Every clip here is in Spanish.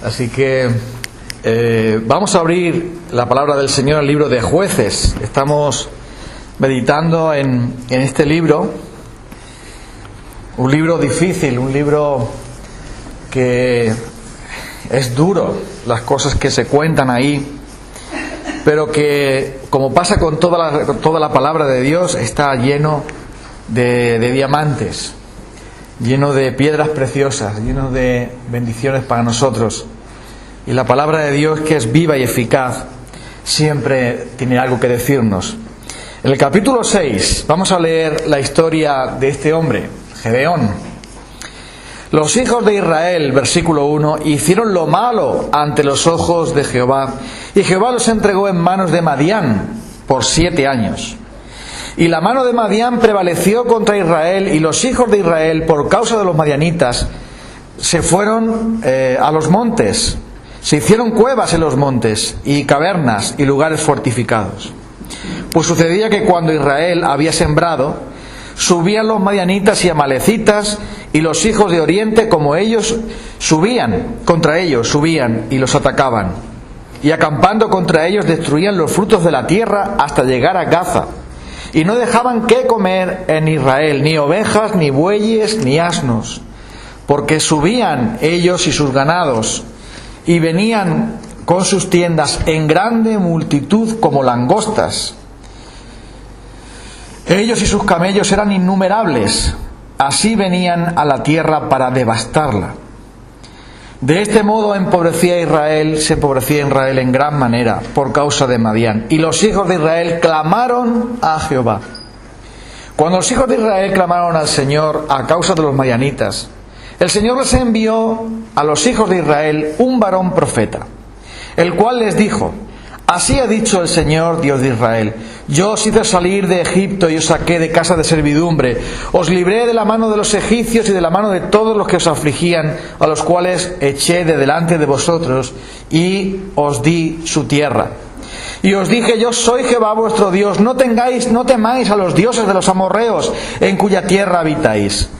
Así que vamos a abrir la palabra del Señor en el libro de Jueces. Estamos meditando en este libro, un libro difícil, un libro que es duro, las cosas que se cuentan ahí, pero que, como pasa con toda la palabra de Dios, está lleno de diamantes, lleno de piedras preciosas, lleno de bendiciones para nosotros. Y la palabra de Dios, que es viva y eficaz, siempre tiene algo que decirnos. En el capítulo 6 vamos a leer la historia de este hombre, Gedeón. Los hijos de Israel, versículo 1, hicieron lo malo ante los ojos de Jehová, y Jehová los entregó en manos de Madián por 7 años. Y la mano de Madián prevaleció contra Israel, y los hijos de Israel, por causa de los madianitas, se fueron a los montes. Se hicieron cuevas en los montes, y cavernas, y lugares fortificados. Pues sucedía que cuando Israel había sembrado, subían los madianitas y amalecitas, y los hijos de Oriente, como ellos, contra ellos subían y los atacaban. Y acampando contra ellos, destruían los frutos de la tierra hasta llegar a Gaza. Y no dejaban qué comer en Israel, ni ovejas, ni bueyes, ni asnos, porque subían ellos y sus ganados, y venían con sus tiendas en grande multitud como langostas. Ellos y sus camellos eran innumerables, así venían a la tierra para devastarla. De este modo se empobrecía Israel en gran manera por causa de Madián. Y los hijos de Israel clamaron a Jehová. Cuando los hijos de Israel clamaron al Señor a causa de los madianitas, el Señor les envió a los hijos de Israel un varón profeta, el cual les dijo: así ha dicho el Señor, Dios de Israel: yo os hice salir de Egipto y os saqué de casa de servidumbre, os libré de la mano de los egipcios y de la mano de todos los que os afligían, a los cuales eché de delante de vosotros, y os di su tierra. Y os dije: yo soy Jehová vuestro Dios, no temáis a los dioses de los amorreos, en cuya tierra habitáis.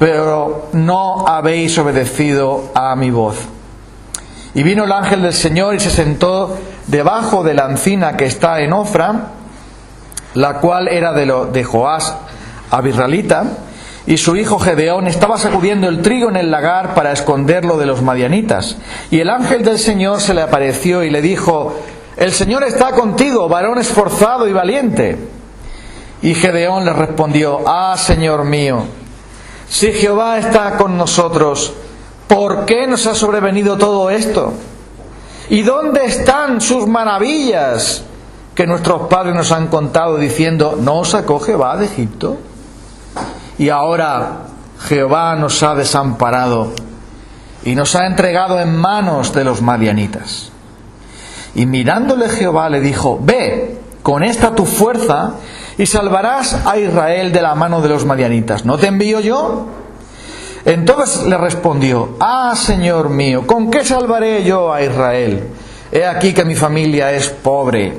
Pero no habéis obedecido a mi voz. Y vino el ángel del Señor y se sentó debajo de la encina que está en Ofra, la cual era de Joás abisralita, y su hijo Gedeón estaba sacudiendo el trigo en el lagar para esconderlo de los madianitas. Y el ángel del Señor se le apareció y le dijo: el Señor está contigo, varón esforzado y valiente. Y Gedeón le respondió: Señor mío, si Jehová está con nosotros, ¿por qué nos ha sobrevenido todo esto? ¿Y dónde están sus maravillas que nuestros padres nos han contado, diciendo: ¿no os sacó Jehová de Egipto? Y ahora Jehová nos ha desamparado y nos ha entregado en manos de los madianitas. Y mirándole Jehová le dijo: ve con esta tu fuerza y salvarás a Israel de la mano de los madianitas. ¿No te envío yo? Entonces le respondió: Señor mío, ¿con qué salvaré yo a Israel? He aquí que mi familia es pobre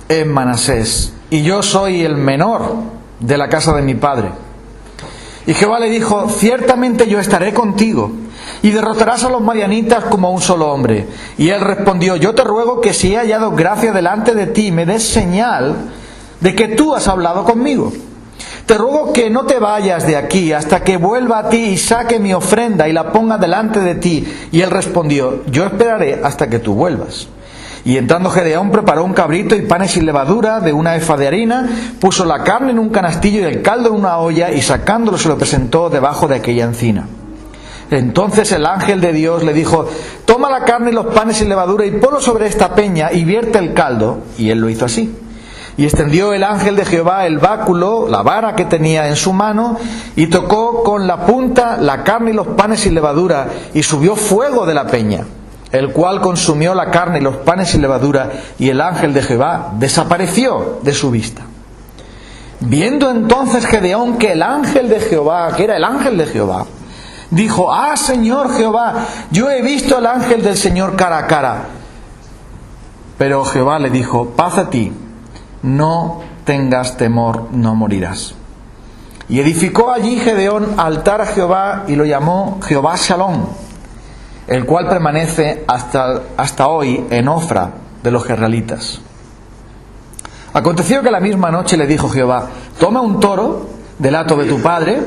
en Manasés, y yo soy el menor de la casa de mi padre. Y Jehová le dijo: ciertamente yo estaré contigo, y derrotarás a los madianitas como a un solo hombre. Y él respondió: yo te ruego que si he hallado gracia delante de ti, me des señal de que tú has hablado conmigo. Te ruego que no te vayas de aquí hasta que vuelva a ti y saque mi ofrenda y la ponga delante de ti. Y él respondió: yo esperaré hasta que tú vuelvas. Y entrando Gedeón, preparó un cabrito y panes sin levadura de una efa de harina, puso la carne en un canastillo y el caldo en una olla, y sacándolo se lo presentó debajo de aquella encina. Entonces el ángel de Dios le dijo: toma la carne y los panes sin levadura y ponlo sobre esta peña y vierte el caldo. Y él lo hizo así. Y extendió el ángel de Jehová el báculo, la vara que tenía en su mano, y tocó con la punta la carne y los panes sin levadura, y subió fuego de la peña, el cual consumió la carne y los panes sin levadura, y el ángel de Jehová desapareció de su vista. Viendo entonces Gedeón que el ángel de Jehová, que era el ángel de Jehová, dijo: Señor Jehová, yo he visto al ángel del Señor cara a cara. Pero Jehová le dijo: paz a ti, no tengas temor, no morirás. Y edificó allí Gedeón altar a Jehová y lo llamó Jehová Shalom, el cual permanece hasta hoy en Ofra de los israelitas. Aconteció que la misma noche le dijo Jehová: toma un toro del hato de tu padre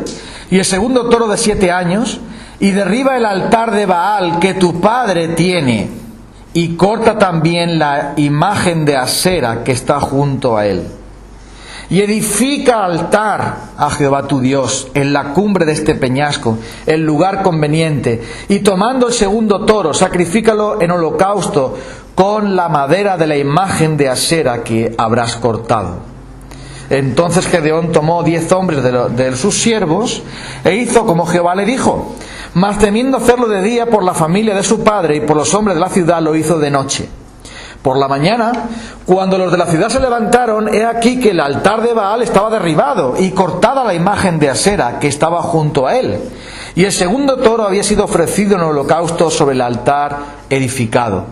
y el segundo toro de 7 años y derriba el altar de Baal que tu padre tiene y corta también la imagen de Asera que está junto a él. Y edifica altar a Jehová tu Dios en la cumbre de este peñasco, el lugar conveniente, y tomando el segundo toro, sacrifícalo en holocausto con la madera de la imagen de Asera que habrás cortado. Entonces Gedeón tomó 10 hombres de sus siervos e hizo como Jehová le dijo, mas temiendo hacerlo de día por la familia de su padre y por los hombres de la ciudad, lo hizo de noche. Por la mañana, cuando los de la ciudad se levantaron, he aquí que el altar de Baal estaba derribado y cortada la imagen de Asera que estaba junto a él. Y el segundo toro había sido ofrecido en holocausto sobre el altar edificado.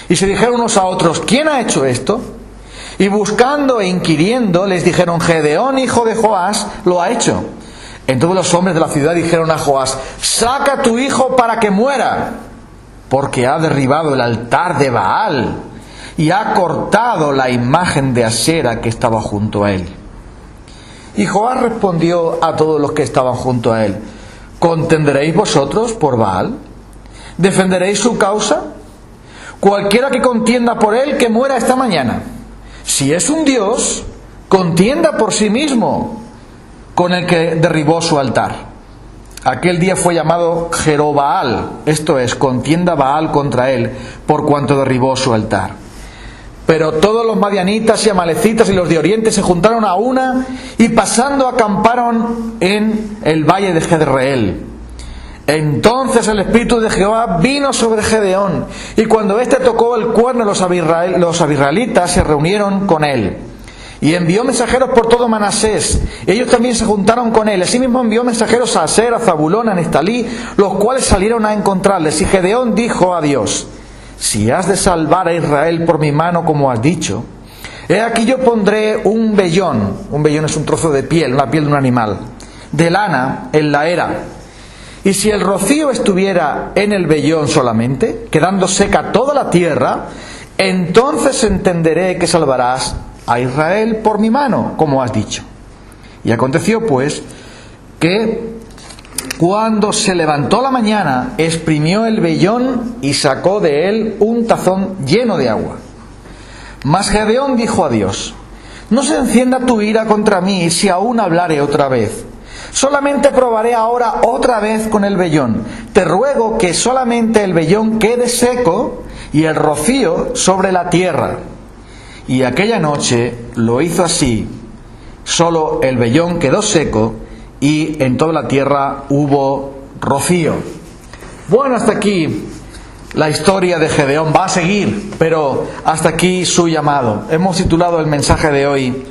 Y se dijeron unos a otros: ¿quién ha hecho esto? Y buscando e inquiriendo, les dijeron: Gedeón, hijo de Joás, lo ha hecho. Entonces los hombres de la ciudad dijeron a Joás: saca a tu hijo para que muera, porque ha derribado el altar de Baal y ha cortado la imagen de Asera que estaba junto a él. Y Joás respondió a todos los que estaban junto a él: ¿contenderéis vosotros por Baal? ¿Defenderéis su causa? Cualquiera que contienda por él, que muera esta mañana. Si es un dios, contienda por sí mismo con el que derribó su altar. Aquel día fue llamado Jerobaal, esto es, contienda Baal contra él, por cuanto derribó su altar. Pero todos los madianitas y amalecitas y los de oriente se juntaron a una y pasando acamparon en el valle de Jezreel. Entonces el espíritu de Jehová vino sobre Gedeón, y cuando éste tocó el cuerno, los israelitas se reunieron con él. Y envió mensajeros por todo Manasés, ellos también se juntaron con él. Asimismo envió mensajeros a Aser, a Zabulón, a Neftalí, los cuales salieron a encontrarles. Y Gedeón dijo a Dios: si has de salvar a Israel por mi mano como has dicho, he aquí yo pondré un vellón es un trozo de piel, una piel de un animal, de lana en la era. Y si el rocío estuviera en el vellón solamente, quedando seca toda la tierra, entonces entenderé que salvarás a Israel por mi mano, como has dicho. Y aconteció pues que cuando se levantó la mañana, exprimió el vellón y sacó de él un tazón lleno de agua. Mas Gedeón dijo a Dios: no se encienda tu ira contra mí si aún hablare otra vez. Solamente probaré ahora otra vez con el vellón. Te ruego que solamente el vellón quede seco y el rocío sobre la tierra. Y aquella noche lo hizo así. Solo el vellón quedó seco y en toda la tierra hubo rocío. Bueno, hasta aquí la historia de Gedeón. Va a seguir, pero hasta aquí su llamado. Hemos titulado el mensaje de hoy: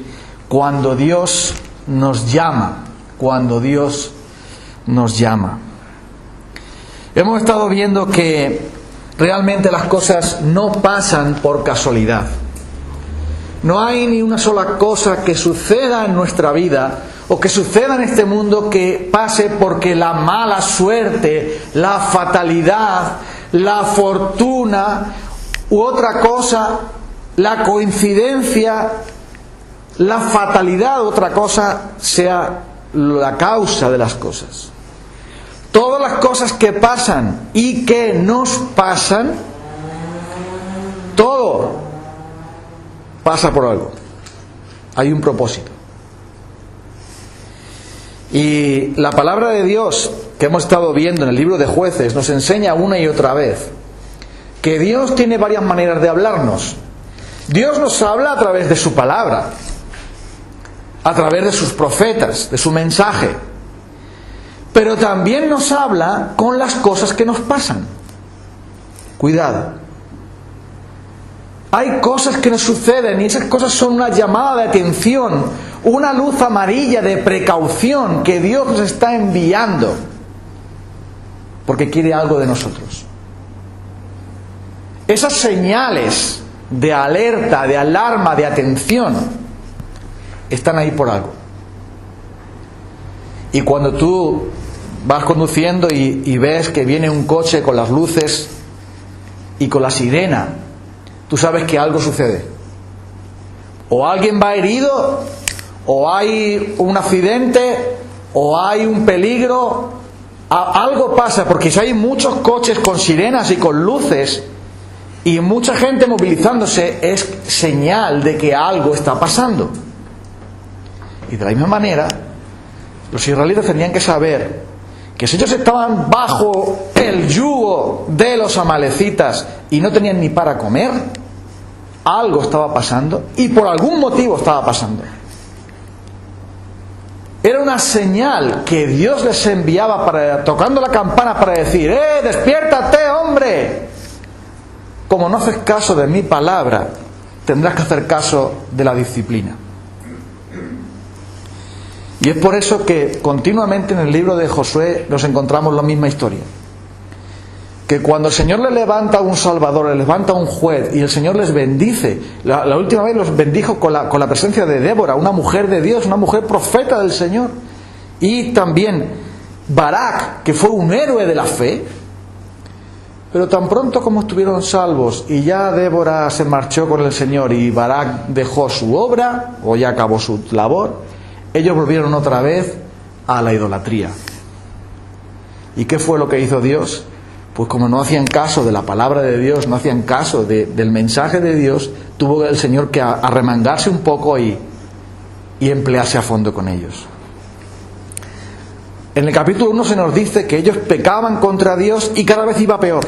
Cuando Dios nos llama. Cuando Dios nos llama. Hemos estado viendo que realmente las cosas no pasan por casualidad. No hay ni una sola cosa que suceda en nuestra vida o que suceda en este mundo que pase porque la mala suerte, la fatalidad, la fortuna u otra cosa, la coincidencia, la fatalidad u otra cosa sea la causa de las cosas. Todas las cosas que pasan y que nos pasan, todo pasa por algo. Hay un propósito. Y la palabra de Dios que hemos estado viendo en el libro de Jueces nos enseña una y otra vez que Dios tiene varias maneras de hablarnos. Dios nos habla a través de su palabra, a través de sus profetas, de su mensaje. Pero también nos habla con las cosas que nos pasan. Cuidado. Hay cosas que nos suceden y esas cosas son una llamada de atención, una luz amarilla de precaución que Dios nos está enviando porque quiere algo de nosotros. Esas señales de alerta, de alarma, de atención están ahí por algo. Y cuando tú vas conduciendo y ves que viene un coche con las luces y con la sirena, tú sabes que algo sucede. O alguien va herido, o hay un accidente, o hay un peligro. Algo pasa, porque si hay muchos coches con sirenas y con luces y mucha gente movilizándose, es señal de que algo está pasando. Y de la misma manera, los israelitas tenían que saber que si ellos estaban bajo el yugo de los amalecitas y no tenían ni para comer, algo estaba pasando y por algún motivo estaba pasando. Era una señal que Dios les enviaba tocando la campana para decir: despiértate, hombre. Como no haces caso de mi palabra, tendrás que hacer caso de la disciplina. Y es por eso que continuamente en el libro de Josué nos encontramos la misma historia. Que cuando el Señor le levanta a un Salvador, le levanta a un juez y el Señor les bendice, la última vez los bendijo con la presencia de Débora, una mujer de Dios, una mujer profeta del Señor. Y también Barak, que fue un héroe de la fe. Pero tan pronto como estuvieron salvos y ya Débora se marchó con el Señor y Barak dejó su obra, o ya acabó su labor, ellos volvieron otra vez a la idolatría. ¿Y qué fue lo que hizo Dios? Pues como no hacían caso de la palabra de Dios, no hacían caso del mensaje de Dios, tuvo el Señor que arremangarse un poco y emplearse a fondo con ellos. En el capítulo 1 se nos dice que ellos pecaban contra Dios y cada vez iba peor.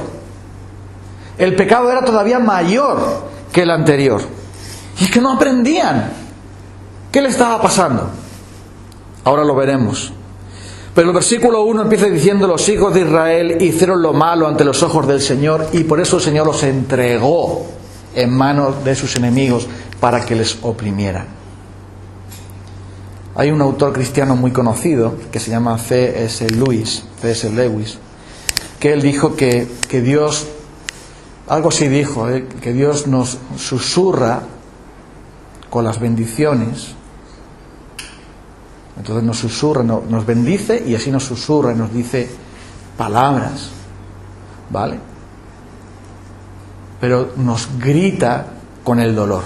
El pecado era todavía mayor que el anterior. Y es que no aprendían. ¿Qué le estaba pasando? Ahora lo veremos. Pero el versículo 1 empieza diciendo: los hijos de Israel hicieron lo malo ante los ojos del Señor, y por eso el Señor los entregó en manos de sus enemigos para que les oprimieran. Hay un autor cristiano muy conocido que se llama C.S. Lewis, que él dijo que Dios, algo así dijo, que Dios nos susurra con las bendiciones. Entonces nos susurra, nos bendice y así nos susurra y nos dice palabras, ¿vale? Pero nos grita con el dolor.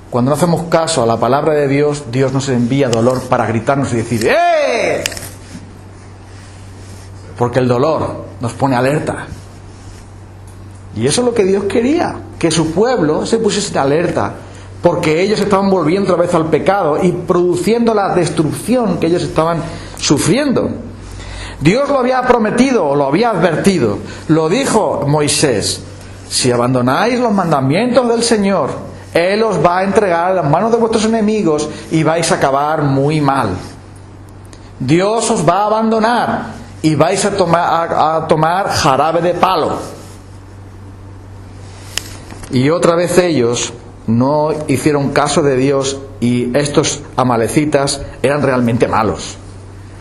Cuando no hacemos caso a la palabra de Dios, Dios nos envía dolor para gritarnos y decir ¡eh! Porque el dolor nos pone alerta. Y eso es lo que Dios quería, que su pueblo se pusiese alerta, porque ellos estaban volviendo otra vez al pecado y produciendo la destrucción que ellos estaban sufriendo. Dios lo había prometido, o lo había advertido. Lo dijo Moisés: si abandonáis los mandamientos del Señor, Él os va a entregar a las manos de vuestros enemigos y vais a acabar muy mal. Dios os va a abandonar y vais a tomar jarabe de palo. Y otra vez ellos no hicieron caso de Dios, y estos amalecitas eran realmente malos.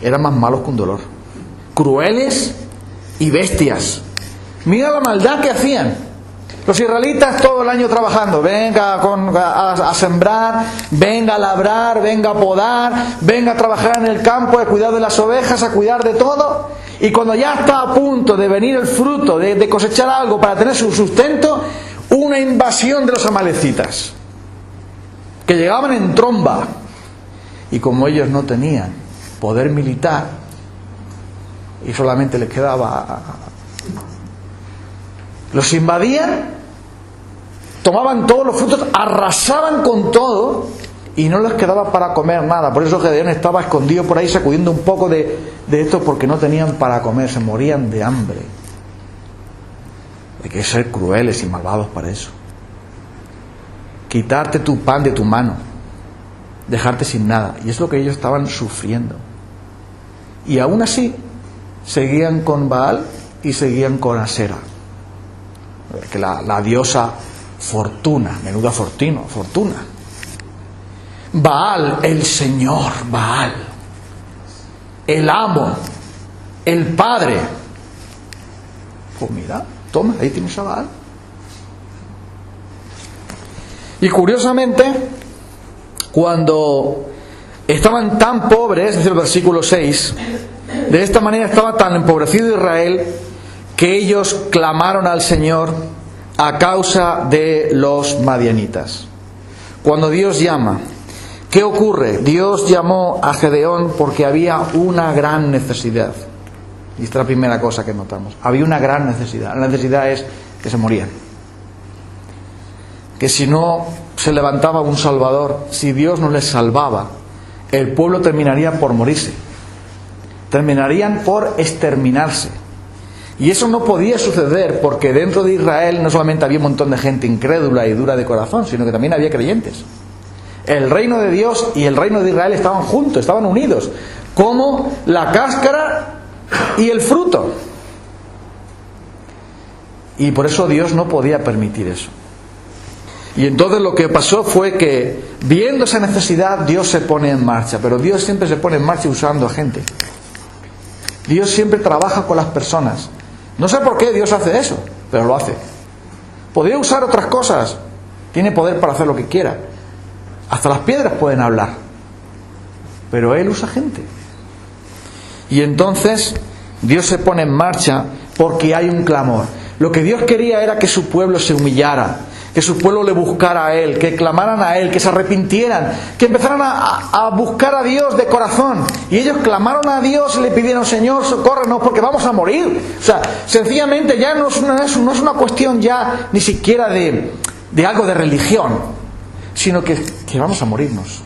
Eran más malos que un dolor. Crueles y bestias. Mira la maldad que hacían. Los israelitas todo el año trabajando. Venga a sembrar, venga a labrar, venga a podar, venga a trabajar en el campo, a cuidar de las ovejas, a cuidar de todo. Y cuando ya está a punto de venir el fruto, de cosechar algo para tener su sustento, una invasión de los amalecitas, que llegaban en tromba, y como ellos no tenían poder militar y solamente les quedaba, los invadían, tomaban todos los frutos, arrasaban con todo y no les quedaba para comer nada. Por eso Gedeón estaba escondido por ahí sacudiendo un poco de esto, porque no tenían para comer, se morían de hambre. Hay que ser crueles y malvados para eso. Quitarte tu pan de tu mano, dejarte sin nada. Y es lo que ellos estaban sufriendo. Y aún así seguían con Baal y seguían con Asera, que la diosa Fortuna, menuda fortuna. Baal, el Señor, Baal, el amo, el Padre. Pues mira, toma, ahí tienes a Baal. Y curiosamente, cuando estaban tan pobres, dice el versículo 6, de esta manera estaba tan empobrecido Israel que ellos clamaron al Señor a causa de los madianitas. Cuando Dios llama, ¿qué ocurre? Dios llamó a Gedeón porque había una gran necesidad. Y esta es la primera cosa que notamos. Había una gran necesidad. La necesidad es que se morían. Que si no se levantaba un Salvador, si Dios no les salvaba, el pueblo terminaría por morirse. Terminarían por exterminarse. Y eso no podía suceder porque dentro de Israel no solamente había un montón de gente incrédula y dura de corazón, sino que también había creyentes. El reino de Dios y el reino de Israel estaban juntos, estaban unidos, como la cáscara y el fruto. Y por eso Dios no podía permitir eso. Y entonces lo que pasó fue que, viendo esa necesidad, Dios se pone en marcha. Pero Dios siempre se pone en marcha usando a gente. Dios siempre trabaja con las personas. No sé por qué Dios hace eso, pero lo hace. Podría usar otras cosas. Tiene poder para hacer lo que quiera. Hasta las piedras pueden hablar. Pero Él usa gente. Y entonces Dios se pone en marcha porque hay un clamor. Lo que Dios quería era que su pueblo se humillara, que su pueblo le buscara a Él, que clamaran a Él, que se arrepintieran, que empezaran a buscar a Dios de corazón. Y ellos clamaron a Dios y le pidieron: Señor, socórrenos porque vamos a morir. O sea, sencillamente ya no es una cuestión ya ni siquiera de algo de religión, sino que vamos a morirnos.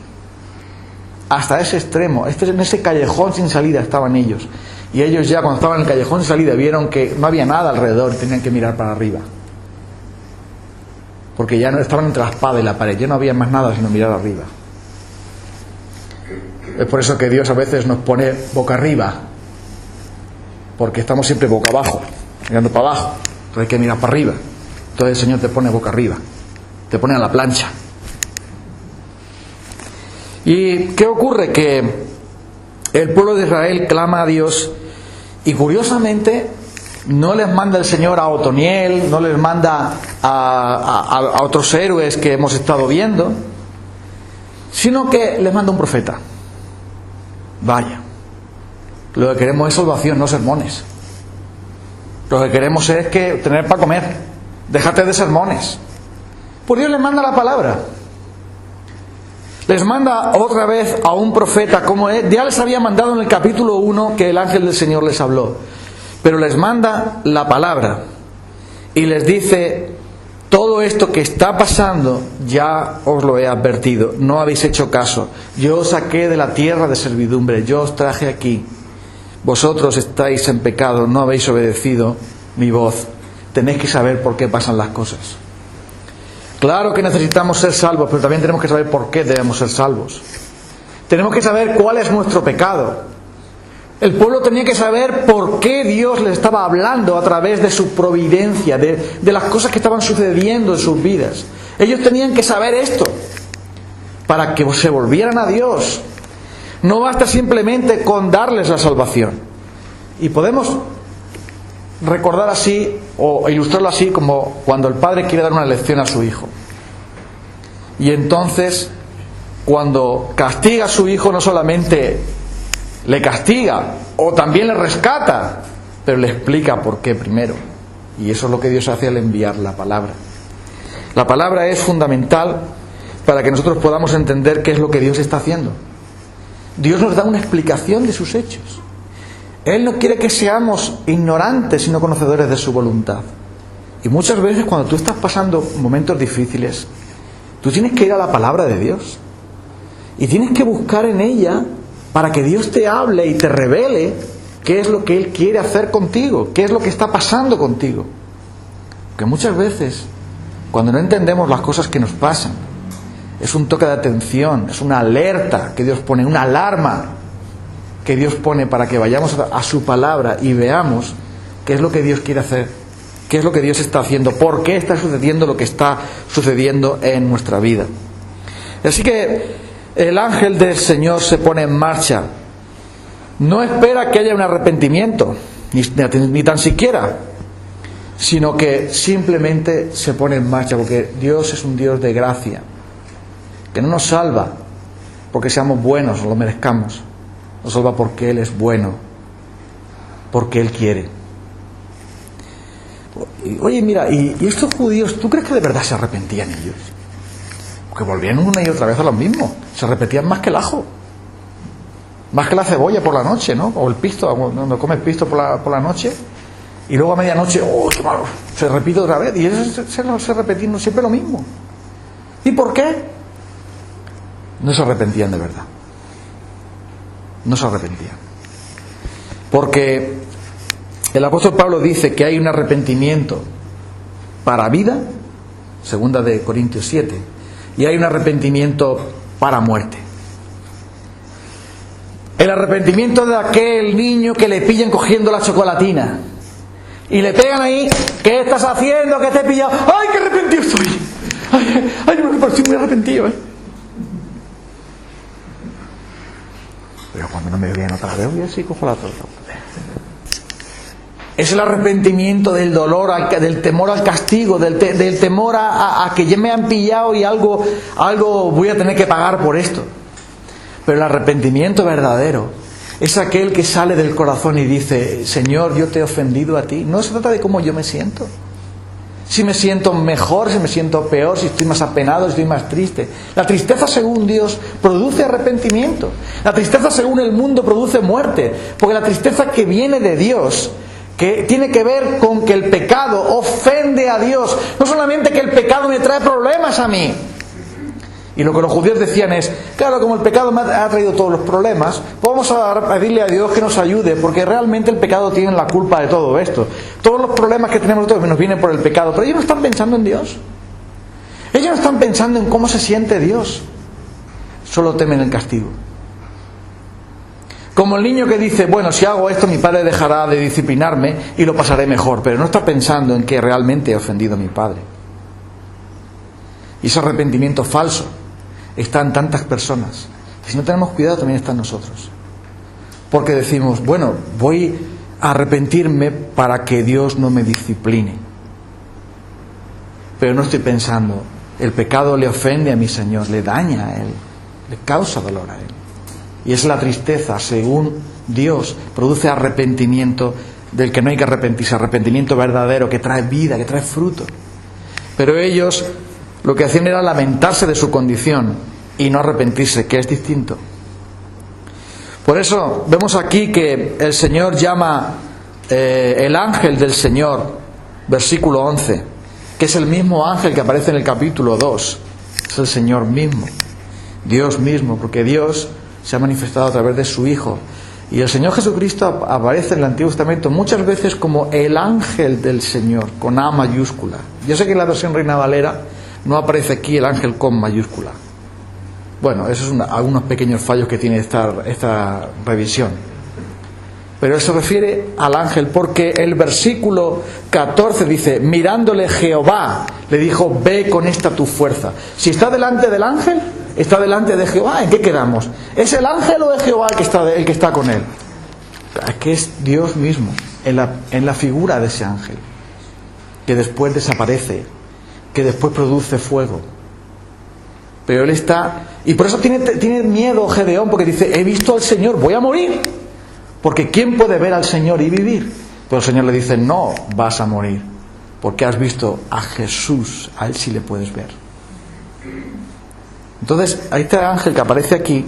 Hasta ese extremo, en ese callejón sin salida estaban ellos. Y ellos ya cuando estaban en el callejón sin salida vieron que no había nada alrededor y tenían que mirar para arriba. Porque ya no estaban entre la espada y la pared, ya no había más nada sino mirar arriba. Es por eso que Dios a veces nos pone boca arriba, porque estamos siempre boca abajo, mirando para abajo. Entonces hay que mirar para arriba. Entonces el Señor te pone boca arriba, te pone a la plancha. ¿Y qué ocurre? Que el pueblo de Israel clama a Dios y curiosamente no les manda el Señor a Otoniel, no les manda a otros héroes que hemos estado viendo, sino que les manda un profeta. Vaya, lo que queremos es salvación, no sermones. Lo que queremos es tener para comer. Déjate de sermones. Pues Dios les manda la palabra. Les manda otra vez a un profeta, como ya les había mandado en el capítulo 1 que el ángel del Señor les habló. Pero les manda la palabra y les dice: todo esto que está pasando ya os lo he advertido, no habéis hecho caso. Yo os saqué de la tierra de servidumbre, yo os traje aquí. Vosotros estáis en pecado, no habéis obedecido mi voz. Tenéis que saber por qué pasan las cosas. Claro que necesitamos ser salvos, pero también tenemos que saber por qué debemos ser salvos. Tenemos que saber cuál es nuestro pecado. El pueblo tenía que saber por qué Dios les estaba hablando a través de su providencia, de las cosas que estaban sucediendo en sus vidas. Ellos tenían que saber esto para que se volvieran a Dios. No basta simplemente con darles la salvación. Y podemos recordar así o ilustrarlo así como cuando el padre quiere dar una lección a su hijo. Y entonces, cuando castiga a su hijo, no solamente le castiga o también le rescata, pero le explica por qué primero. Y eso es lo que Dios hace al enviar la palabra. La palabra es fundamental para que nosotros podamos entender qué es lo que Dios está haciendo. Dios nos da una explicación de sus hechos. Él no quiere que seamos ignorantes, sino conocedores de su voluntad. Y muchas veces cuando tú estás pasando momentos difíciles, tú tienes que ir a la palabra de Dios. Y tienes que buscar en ella para que Dios te hable y te revele qué es lo que Él quiere hacer contigo, qué es lo que está pasando contigo. Porque muchas veces, cuando no entendemos las cosas que nos pasan, es un toque de atención, es una alerta que Dios pone, una alarma que Dios pone para que vayamos a su palabra y veamos qué es lo que Dios quiere hacer, qué es lo que Dios está haciendo, por qué está sucediendo lo que está sucediendo en nuestra vida. Así que el ángel del Señor se pone en marcha. No espera que haya un arrepentimiento, ni tan siquiera, sino que simplemente se pone en marcha, porque Dios es un Dios de gracia, que no nos salva porque seamos buenos o lo merezcamos. Nos salva porque Él es bueno, porque Él quiere. Oye, mira, ¿y estos judíos, tú crees que de verdad se arrepentían ellos? Porque volvían una y otra vez a lo mismo. Se repetían más que el ajo, más que la cebolla por la noche, ¿no? O el pisto, cuando comes pisto por la noche, y luego a medianoche, ¡oh, qué malo! Se repite otra vez, y eso se repetían siempre lo mismo. ¿Y por qué? No se arrepentían de verdad. No se arrepentían. Porque el apóstol Pablo dice que hay un arrepentimiento para vida, 2 de Corintios 7, y hay un arrepentimiento para muerte. El arrepentimiento de aquel niño que le pillan cogiendo la chocolatina y le pegan ahí: ¿qué estás haciendo? ¿Qué te he pillado? ¡Ay, qué arrepentido estoy! ¡Ay, me parecí muy arrepentido, Pero cuando no me vean otra vez, voy así, cojo la torta. Es el arrepentimiento del dolor, del temor al castigo, del temor a que ya me han pillado y algo voy a tener que pagar por esto. Pero el arrepentimiento verdadero es aquel que sale del corazón y dice: Señor, yo te he ofendido a ti. No se trata de cómo yo me siento. Si me siento mejor, si me siento peor, si estoy más apenado, si estoy más triste. La tristeza según Dios produce arrepentimiento. La tristeza según el mundo produce muerte. Porque la tristeza que viene de Dios, que tiene que ver con que el pecado ofende a Dios. No solamente que el pecado me trae problemas a mí. Y lo que los judíos decían es: claro, como el pecado me ha traído todos los problemas, pues vamos a pedirle a Dios que nos ayude, porque realmente el pecado tiene la culpa de todo esto. Todos los problemas que tenemos nosotros nos vienen por el pecado. Pero ellos no están pensando en Dios. Ellos no están pensando en cómo se siente Dios. Solo temen el castigo. Como el niño que dice: bueno, si hago esto mi padre dejará de disciplinarme y lo pasaré mejor. Pero no está pensando en que realmente he ofendido a mi padre. Y ese arrepentimiento falso está en tantas personas. Y si no tenemos cuidado, también está en nosotros. Porque decimos: bueno, voy a arrepentirme para que Dios no me discipline. Pero no estoy pensando: el pecado le ofende a mi Señor, le daña a Él, le causa dolor a Él. Y es la tristeza, según Dios, produce arrepentimiento del que no hay que arrepentirse, arrepentimiento verdadero, que trae vida, que trae fruto. Pero ellos lo que hacían era lamentarse de su condición y no arrepentirse, que es distinto. Por eso vemos aquí que el Señor llama el ángel del Señor, versículo 11, que es el mismo ángel que aparece en el capítulo 2. Es el Señor mismo, Dios mismo, porque Dios se ha manifestado a través de su Hijo. Y el Señor Jesucristo aparece en el Antiguo Testamento muchas veces como el ángel del Señor, con A mayúscula. Yo sé que en la versión Reina Valera no aparece aquí el ángel con mayúscula. Bueno, esos son algunos pequeños fallos que tiene esta revisión. Pero eso se refiere al ángel, porque el versículo 14 dice: mirándole Jehová, le dijo: ve con esta tu fuerza. Si está delante del ángel, está delante de Jehová. ¿En qué quedamos? ¿Es el ángel o es Jehová el que está con él? Es que es Dios mismo, en la figura de ese ángel, que después desaparece, que después produce fuego. Pero él está... Y por eso tiene miedo Gedeón, porque dice: he visto al Señor, voy a morir. Porque ¿quién puede ver al Señor y vivir? Pero el Señor le dice: no vas a morir, porque has visto a Jesús, a Él sí le puedes ver. Entonces, este ángel que aparece aquí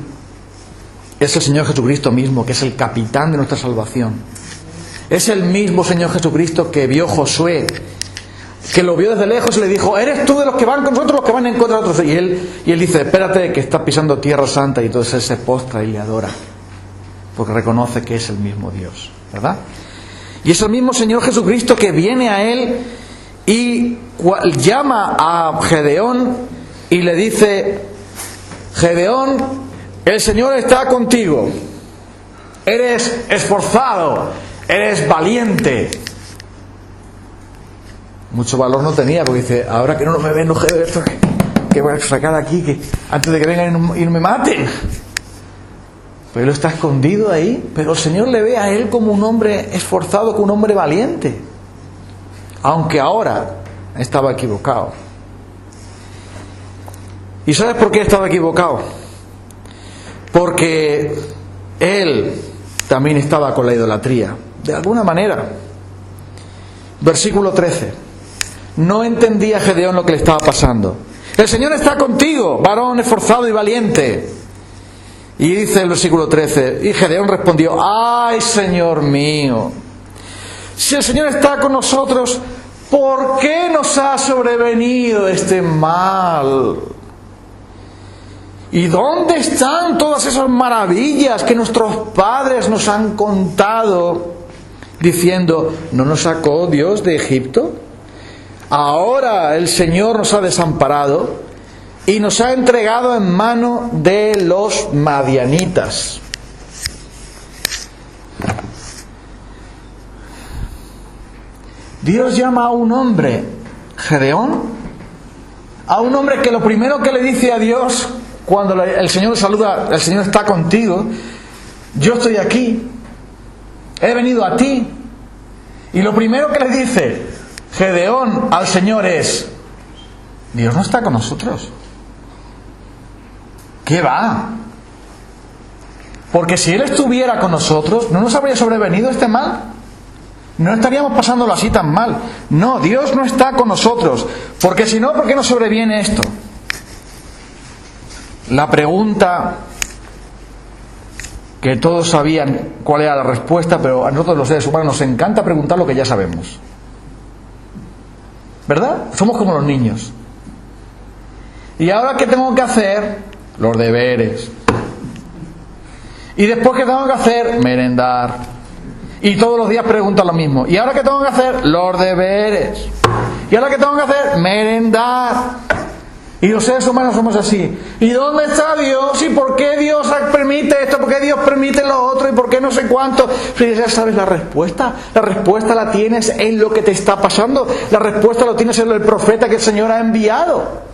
es el Señor Jesucristo mismo, que es el capitán de nuestra salvación. Es el mismo Señor Jesucristo que vio Josué, que lo vio desde lejos y le dijo: eres tú de los que van con nosotros, los que van en contra de nosotros. Y él dice: espérate, que estás pisando tierra santa. Y entonces él se postra y le adora, porque reconoce que es el mismo Dios, ¿verdad? Y es el mismo Señor Jesucristo que viene a él y llama a Gedeón y le dice: Gedeón, el Señor está contigo, eres esforzado, eres valiente. Mucho valor no tenía, porque dice: ahora que no me ven los Gedeón, que voy a sacar aquí, que antes de que vengan y me maten. Pero él está escondido ahí, pero el Señor le ve a él como un hombre esforzado, como un hombre valiente, aunque ahora estaba equivocado. ¿Y sabes por qué estaba equivocado? porque él también estaba con la idolatría, de alguna manera. Versículo 13. No entendía Gedeón lo que le estaba pasando. El Señor está contigo, varón esforzado y valiente. Y dice el versículo 13, y Gedeón respondió: ay, Señor mío, si el Señor está con nosotros, ¿por qué nos ha sobrevenido este mal? ¿Y dónde están todas esas maravillas que nuestros padres nos han contado, diciendo: ¿no nos sacó Dios de Egipto? Ahora el Señor nos ha desamparado y nos ha entregado en mano de los madianitas. Dios llama a un hombre, Gedeón, a un hombre que lo primero que le dice a Dios cuando el Señor le saluda: el Señor está contigo, yo estoy aquí, he venido a ti. Y lo primero que le dice Gedeón al Señor es: Dios no está con nosotros. ¿Qué va? Porque si Él estuviera con nosotros, ¿no nos habría sobrevenido este mal? No estaríamos pasándolo así tan mal. No, Dios no está con nosotros. Porque si no, ¿por qué nos sobreviene esto? La pregunta que todos sabían cuál era la respuesta, pero a nosotros los seres humanos nos encanta preguntar lo que ya sabemos. ¿Verdad? Somos como los niños. ¿Y ahora qué tengo que hacer? Los deberes. Y después, ¿qué tengo que hacer? Merendar. Y todos los días preguntan lo mismo. ¿Y ahora qué tengo que hacer? Los deberes. ¿Y ahora qué tengo que hacer? Merendar. Y los seres humanos somos así. ¿Y dónde está Dios? ¿Y por qué Dios permite esto? ¿Por qué Dios permite lo otro? ¿Y por qué no sé cuánto? Pero ya sabes la respuesta. La respuesta la tienes en lo que te está pasando. La respuesta la tienes en el profeta que el Señor ha enviado.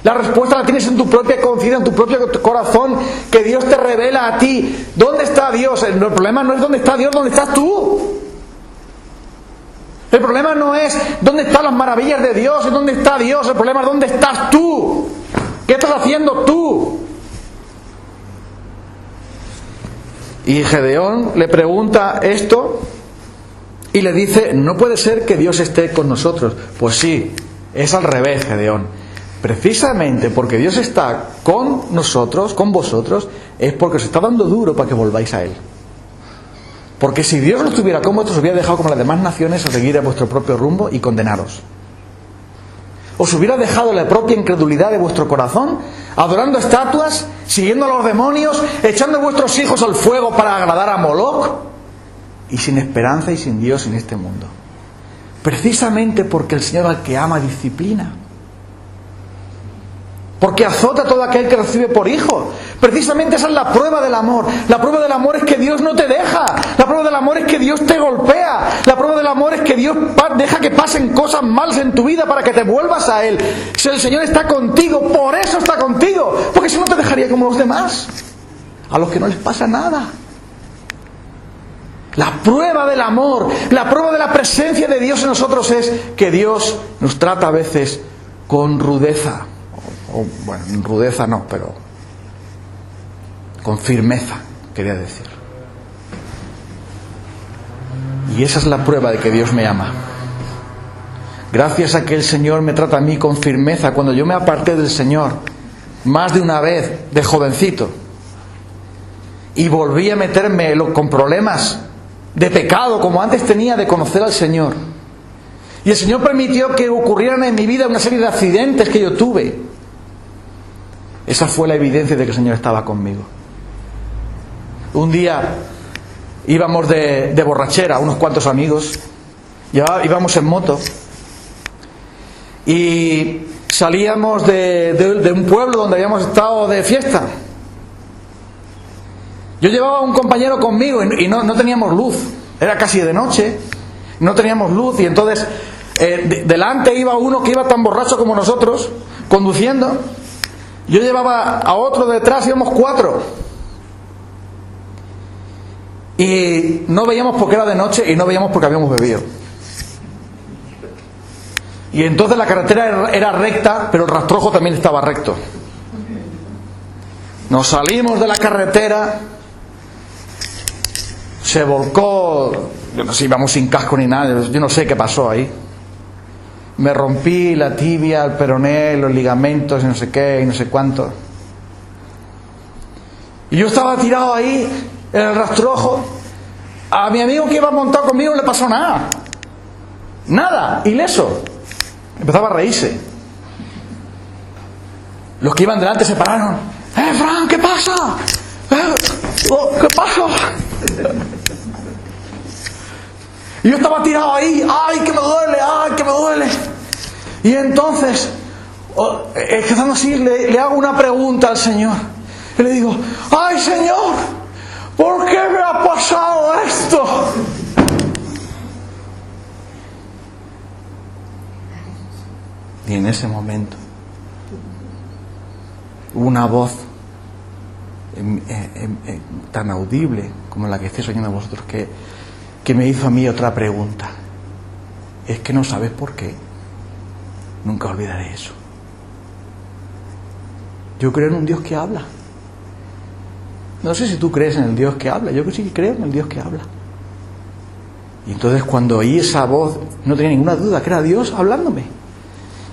La respuesta la tienes en tu propia conciencia, en tu propio corazón, que Dios te revela a ti. ¿Dónde está Dios? El problema no es dónde está Dios, dónde estás tú. El problema no es dónde están las maravillas de Dios, es dónde está Dios. El problema es dónde estás tú. ¿Qué estás haciendo tú? Y Gedeón le pregunta esto y le dice: no puede ser que Dios esté con nosotros. Pues sí, es al revés, Gedeón. Precisamente porque Dios está con nosotros, con vosotros, es porque os está dando duro para que volváis a Él. Porque si Dios no estuviera con vosotros, os hubiera dejado como las demás naciones a seguir a vuestro propio rumbo y condenaros. Os hubiera dejado la propia incredulidad de vuestro corazón, adorando estatuas, siguiendo a los demonios, echando a vuestros hijos al fuego para agradar a Moloch, y sin esperanza y sin Dios en este mundo. Precisamente porque el Señor al que ama disciplina. Porque azota a todo aquel que recibe por hijo. Precisamente esa es la prueba del amor. La prueba del amor es que Dios no te deja. La prueba del amor es que Dios te golpea. La prueba del amor es que Dios deja que pasen cosas malas en tu vida para que te vuelvas a Él. Si el Señor está contigo, por eso está contigo. Porque si no te dejaría como los demás, a los que no les pasa nada. La prueba del amor, la prueba de la presencia de Dios en nosotros es que Dios nos trata a veces con rudeza. Bueno, rudeza no, pero con firmeza, quería decir. Y esa es la prueba de que Dios me ama. Gracias a que el Señor me trata a mí con firmeza, cuando yo me aparté del Señor más de una vez de jovencito y volví a meterme con problemas de pecado como antes tenía de conocer al Señor, y el Señor permitió que ocurrieran en mi vida una serie de accidentes que yo tuve. Esa fue la evidencia de que el Señor estaba conmigo. Un día íbamos de borrachera, unos cuantos amigos, íbamos en moto y salíamos de un pueblo donde habíamos estado de fiesta. Yo llevaba a un compañero conmigo y no teníamos luz, era casi de noche, no teníamos luz, y entonces delante iba uno que iba tan borracho como nosotros, conduciendo. Yo llevaba a otro detrás, íbamos 4. Y no veíamos porque era de noche y no veíamos porque habíamos bebido. Y entonces la carretera era recta, pero el rastrojo también estaba recto. Nos salimos de la carretera, se volcó, yo no sé, íbamos sin casco ni nada, yo no sé qué pasó ahí. Me rompí la tibia, el peroné, los ligamentos y no sé qué y no sé cuánto. Y yo estaba tirado ahí en el rastrojo. A mi amigo que iba montado conmigo no le pasó nada. Nada, ileso. Empezaba a reírse. Los que iban delante se pararon. Fran, ¿qué pasa? ¿Qué pasa? Y yo estaba tirado ahí. ¡Ay, que me duele! ¡Ay, que me duele! Y entonces, empezando así, le hago una pregunta al Señor. Y le digo, ¡ay, Señor! ¿Por qué me ha pasado esto? Y en ese momento hubo una voz tan audible como la que estoy oyendo a vosotros que me hizo a mí otra pregunta. Es que no sabes por qué. Nunca olvidaré eso. Yo creo en un Dios que habla. No sé si tú crees en el Dios que habla. Yo sí creo en el Dios que habla. Y entonces cuando oí esa voz, no tenía ninguna duda que era Dios hablándome.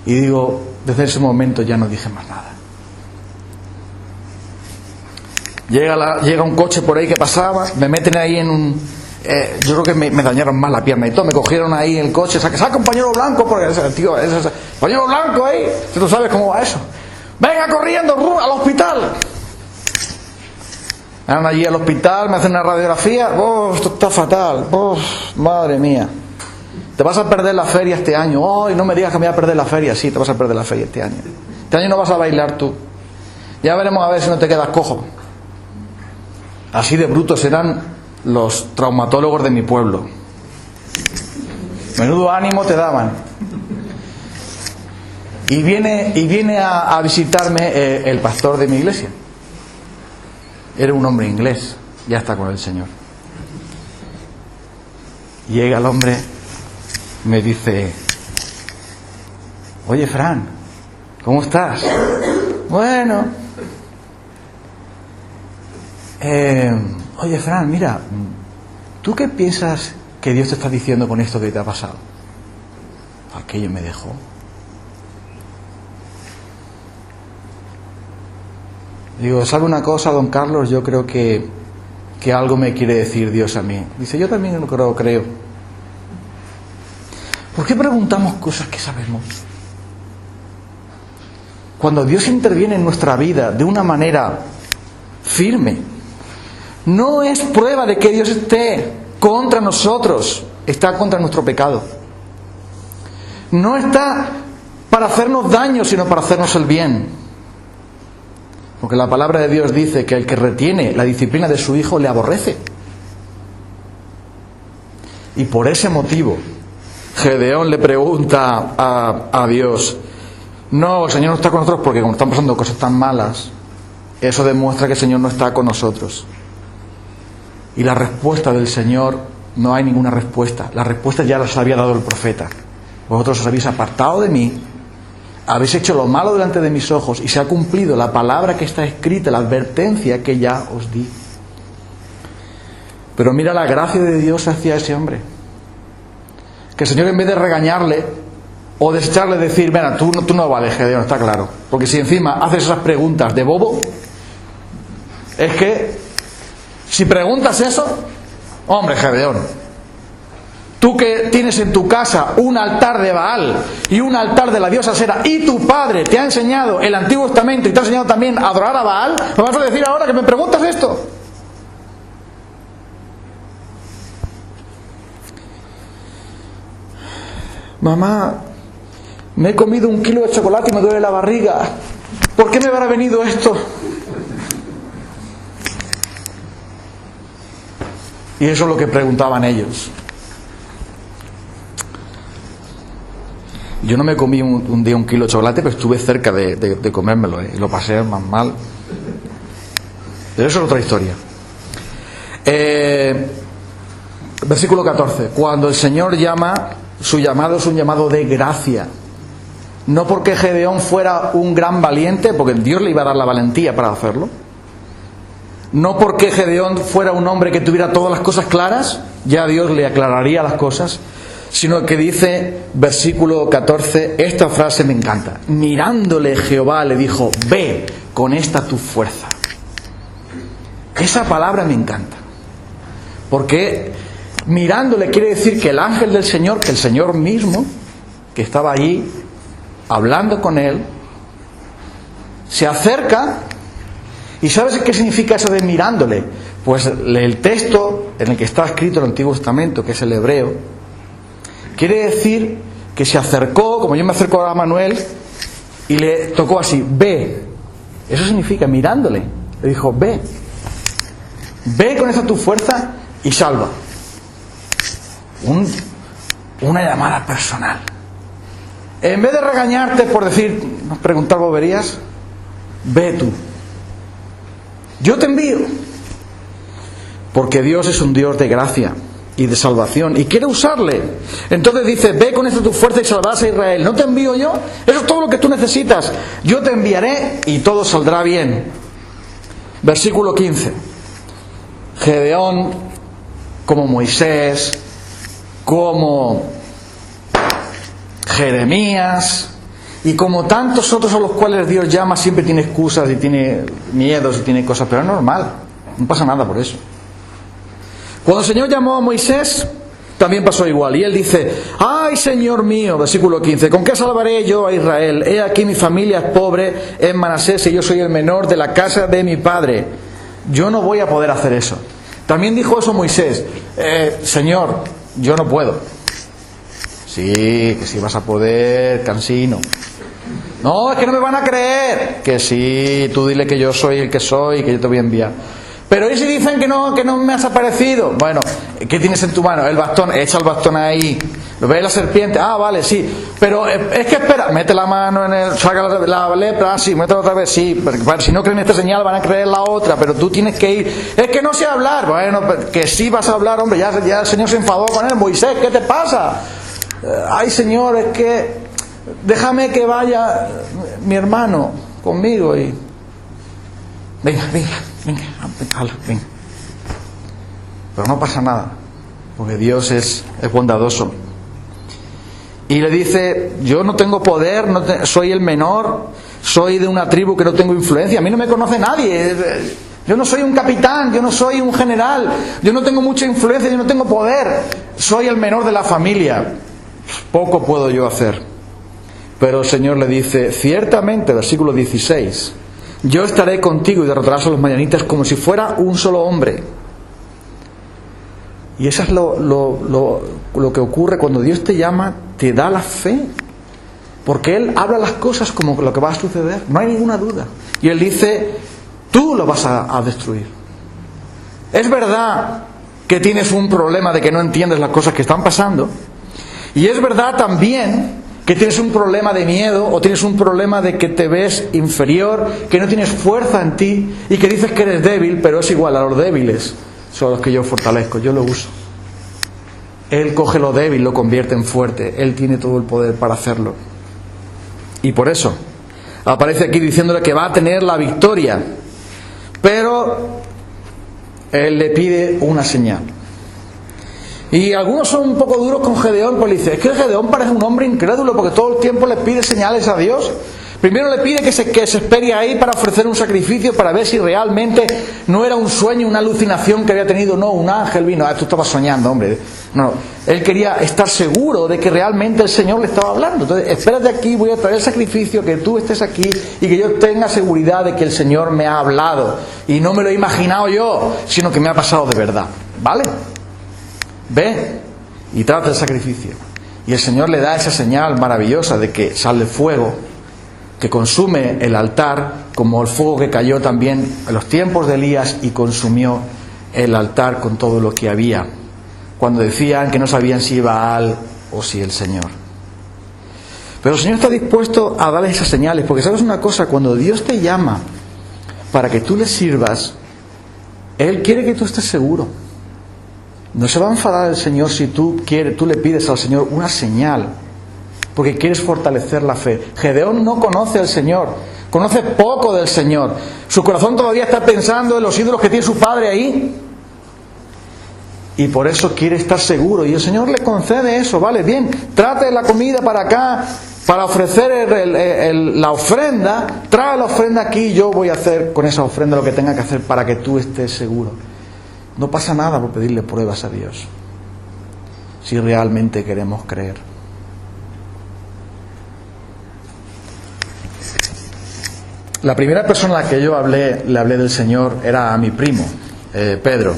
Y digo, desde ese momento ya no dije más nada. Llega un coche por ahí que pasaba, me meten ahí en un... yo creo que me dañaron más la pierna y todo, me cogieron ahí en el coche, saca un pañuelo blanco, porque tío, ese pañuelo blanco ahí, si tú sabes cómo va eso. Venga corriendo al hospital. Van allí al hospital, me hacen una radiografía. Esto está fatal. Madre mía. Te vas a perder la feria este año. No me digas que me voy a perder la feria. Sí, te vas a perder la feria este año. Este año no vas a bailar tú. Ya veremos a ver si no te quedas cojo. Así de brutos eran los traumatólogos de mi pueblo. Menudo ánimo te daban. Y viene a visitarme el pastor de mi iglesia. Era un hombre inglés, ya está con el Señor. Llega el hombre, me dice, oye Fran, ¿cómo estás? Bueno. Oye Fran, mira, ¿tú qué piensas que Dios te está diciendo con esto que te ha pasado? Aquello me dejó. Digo, ¿sabe una cosa, don Carlos? Yo creo que algo me quiere decir Dios a mí. Dice, yo también lo creo. ¿Por qué preguntamos cosas que sabemos? Cuando Dios interviene en nuestra vida de una manera firme, no es prueba de que Dios esté contra nosotros, está contra nuestro pecado. No está para hacernos daño, sino para hacernos el bien. Porque la palabra de Dios dice que el que retiene la disciplina de su hijo le aborrece. Y por ese motivo, Gedeón le pregunta a Dios, no, el Señor no está con nosotros porque como están pasando cosas tan malas, eso demuestra que el Señor no está con nosotros. Y la respuesta del Señor, no hay ninguna respuesta. La respuesta ya la había dado el profeta. Vosotros os habéis apartado de mí, habéis hecho lo malo delante de mis ojos y se ha cumplido la palabra que está escrita, la advertencia que ya os di. Pero mira la gracia de Dios hacia ese hombre. Que el Señor, en vez de regañarle o desecharle, decir, mira, tú no vales, Gedeón, está claro. Porque si encima haces esas preguntas de bobo, es que si preguntas eso, hombre, Gedeón, tú que tienes en tu casa un altar de Baal y un altar de la diosa Asera, y tu padre te ha enseñado el Antiguo Testamento y te ha enseñado también a adorar a Baal, ¿me vas a decir ahora que me preguntas esto? Mamá, me he comido 1 kilo de chocolate y me duele la barriga. ¿Por qué me habrá venido esto? Y eso es lo que preguntaban ellos. Yo no me comí un día 1 kilo de chocolate, pero estuve cerca de comérmelo, y lo pasé más mal. Pero eso es otra historia. Versículo 14. Cuando el Señor llama, su llamado es un llamado de gracia. No porque Gedeón fuera un gran valiente, porque Dios le iba a dar la valentía para hacerlo, no porque Gedeón fuera un hombre que tuviera todas las cosas claras, ya Dios le aclararía las cosas, sino que dice, versículo 14, esta frase me encanta. Mirándole Jehová le dijo, ve con esta tu fuerza. Esa palabra me encanta. Porque mirándole quiere decir que el ángel del Señor, que el Señor mismo, que estaba allí hablando con él, se acerca. ¿Y sabes qué significa eso de mirándole? Pues el texto en el que está escrito el Antiguo Testamento, que es el hebreo, quiere decir que se acercó, como yo me acerco ahora a Manuel, y le tocó así, ve. Eso significa mirándole. Le dijo, ve. Ve con esa tu fuerza y salva. Una llamada personal. En vez de regañarte por decir, preguntar boberías, ve tú. Yo te envío. Porque Dios es un Dios de gracia y de salvación y quiere usarle. Entonces dice, ve con esta tu fuerza y salvarás a Israel. ¿No te envío yo? Eso es todo lo que tú necesitas. Yo te enviaré y todo saldrá bien. Versículo 15. Gedeón, como Moisés, como Jeremías y como tantos otros a los cuales Dios llama, siempre tiene excusas y tiene miedos y tiene cosas, pero es normal, no pasa nada por eso. Cuando el Señor llamó a Moisés, también pasó igual, y él dice, ay Señor mío, versículo 15, ¿con qué salvaré yo a Israel? He aquí mi familia es pobre en Manasés y yo soy el menor de la casa de mi padre. Yo no voy a poder hacer eso. También dijo eso Moisés, Señor, yo no puedo. Sí, que sí vas a poder, cansino. No, es que no me van a creer. Que sí, tú dile que yo soy el que soy, que yo te voy a enviar. Pero ¿y si dicen que no me has aparecido? Bueno, ¿qué tienes en tu mano? El bastón, echa el bastón ahí. ¿Ves la serpiente? Ah, vale, sí. Pero es que espera, mete la mano en el, saca la lepra, sí, métela otra vez, sí. Porque si no creen esta señal van a creer la otra, pero tú tienes que ir. Es que no sé hablar. Bueno, que sí vas a hablar, hombre, ya el Señor se enfadó con él. Moisés, ¿qué te pasa? Ay, Señor, es que déjame que vaya mi hermano conmigo y... Venga. Pero no pasa nada, porque Dios es bondadoso. Y le dice, yo no tengo poder, soy el menor, soy de una tribu que no tengo influencia, a mí no me conoce nadie, yo no soy un capitán, yo no soy un general, yo no tengo mucha influencia, yo no tengo poder, soy el menor de la familia, poco puedo yo hacer. Pero el Señor le dice, ciertamente, versículo 16, yo estaré contigo y derrotarás a los madianitas como si fuera un solo hombre. Y eso es lo que ocurre cuando Dios te llama, te da la fe. Porque Él habla las cosas como lo que va a suceder, no hay ninguna duda. Y Él dice, tú lo vas a destruir. Es verdad que tienes un problema de que no entiendes las cosas que están pasando. Y es verdad también que tienes un problema de miedo o tienes un problema de que te ves inferior, que no tienes fuerza en ti y que dices que eres débil, pero es igual, a los débiles son los que yo fortalezco, yo lo uso. Él coge lo débil, lo convierte en fuerte, Él tiene todo el poder para hacerlo. Y por eso aparece aquí diciéndole que va a tener la victoria, pero Él le pide una señal. Y algunos son un poco duros con Gedeón, pues le dice, es que Gedeón parece un hombre incrédulo porque todo el tiempo le pide señales a Dios. Primero le pide que se espere ahí para ofrecer un sacrificio para ver si realmente no era un sueño, una alucinación que había tenido, no, un ángel vino, tú estabas soñando, hombre. No, él quería estar seguro de que realmente el Señor le estaba hablando. Entonces, espérate aquí, voy a traer el sacrificio, que tú estés aquí y que yo tenga seguridad de que el Señor me ha hablado. Y no me lo he imaginado yo, sino que me ha pasado de verdad. ¿Vale? Ve y trata el sacrificio. Y el Señor le da esa señal maravillosa de que sale fuego, que consume el altar, como el fuego que cayó también en los tiempos de Elías y consumió el altar con todo lo que había, cuando decían que no sabían si Baal o si el Señor. Pero el Señor está dispuesto a darle esas señales, porque sabes una cosa, cuando Dios te llama para que tú le sirvas, Él quiere que tú estés seguro. No se va a enfadar el Señor si tú le pides al Señor una señal, porque quieres fortalecer la fe. Gedeón no conoce al Señor. conoce poco del Señor. Su corazón todavía está pensando en los ídolos que tiene su padre ahí. Y por eso quiere estar seguro. Y el Señor le concede eso. Vale, bien, trate la comida para acá, para ofrecer la ofrenda. Trae la ofrenda aquí y yo voy a hacer con esa ofrenda lo que tenga que hacer para que tú estés seguro. No pasa nada por pedirle pruebas a Dios, si realmente queremos creer. La primera persona a la que yo le hablé del Señor era a mi primo, Pedro.